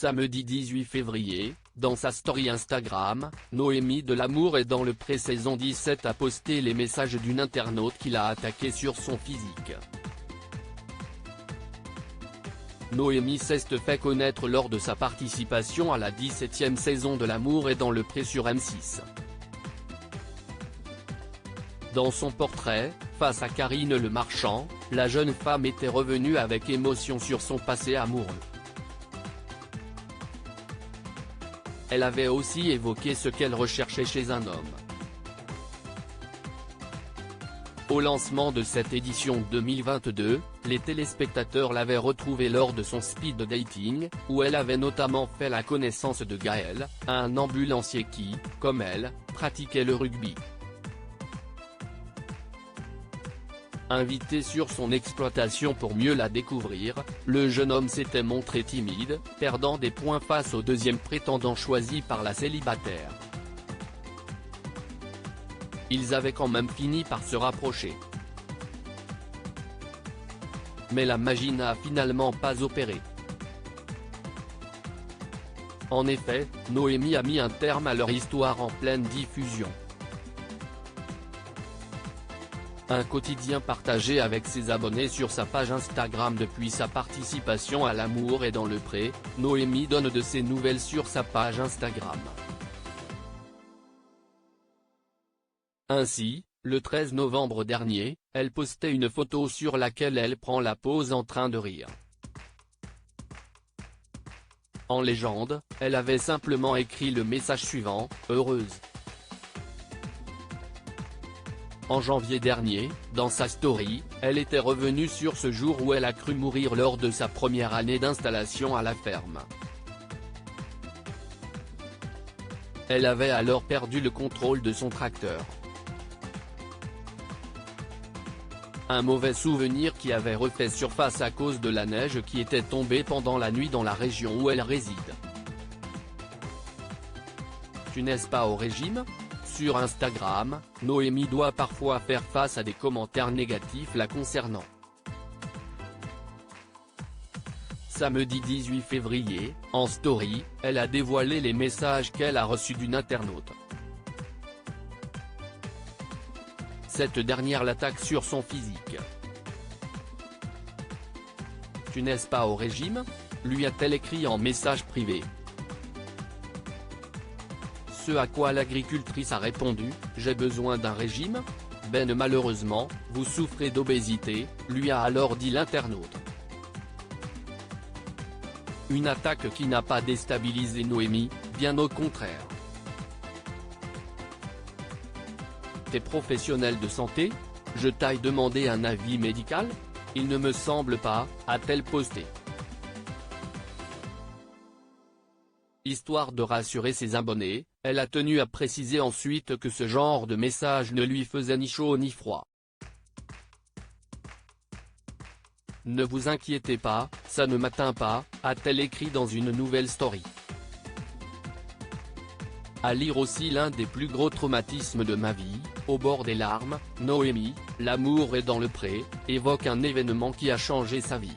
Samedi 18 février, dans sa story Instagram, Noémie de L'Amour est dans le Pré saison 17 a posté les messages d'une internaute qui l'a attaqué sur son physique. Noémie s'est fait connaître lors de sa participation à la 17e saison de L'Amour est dans le Pré sur M6. Dans son portrait, face à Karine Le Marchand, la jeune femme était revenue avec émotion sur son passé amoureux. Elle avait aussi évoqué ce qu'elle recherchait chez un homme. Au lancement de cette édition 2022, les téléspectateurs l'avaient retrouvée lors de son speed dating, où elle avait notamment fait la connaissance de Gaël, un ambulancier qui, comme elle, pratiquait le rugby. Invité sur son exploitation pour mieux la découvrir, le jeune homme s'était montré timide, perdant des points face au deuxième prétendant choisi par la célibataire. Ils avaient quand même fini par se rapprocher. Mais la magie n'a finalement pas opéré. En effet, Noémie a mis un terme à leur histoire en pleine diffusion. Un quotidien partagé avec ses abonnés sur sa page Instagram depuis sa participation à L'Amour est dans le Pré, Noémie donne de ses nouvelles sur sa page Instagram. Ainsi, le 13 novembre dernier, elle postait une photo sur laquelle elle prend la pose en train de rire. En légende, elle avait simplement écrit le message suivant, « Heureuse ». En janvier dernier, dans sa story, elle était revenue sur ce jour où elle a cru mourir lors de sa première année d'installation à la ferme. Elle avait alors perdu le contrôle de son tracteur. Un mauvais souvenir qui avait refait surface à cause de la neige qui était tombée pendant la nuit dans la région où elle réside. Tu n'es pas au régime ? Sur Instagram, Noémie doit parfois faire face à des commentaires négatifs la concernant. Samedi 18 février, en story, elle a dévoilé les messages qu'elle a reçus d'une internaute. Cette dernière l'attaque sur son physique. « Tu n'es pas au régime ?» lui a-t-elle écrit en message privé. Ce à quoi l'agricultrice a répondu, « J'ai besoin d'un régime ? Ben malheureusement, vous souffrez d'obésité », lui a alors dit l'internaute. Une attaque qui n'a pas déstabilisé Noémie, bien au contraire. T'es professionnel de santé ? Je t'aille demandé un avis médical ? Il ne me semble pas, a-t-elle posté. Histoire de rassurer ses abonnés, elle a tenu à préciser ensuite que ce genre de message ne lui faisait ni chaud ni froid. Ne vous inquiétez pas, ça ne m'atteint pas, a-t-elle écrit dans une nouvelle story. À lire aussi l'un des plus gros traumatismes de ma vie, au bord des larmes, Noémie, L'Amour est dans le Pré, évoque un événement qui a changé sa vie.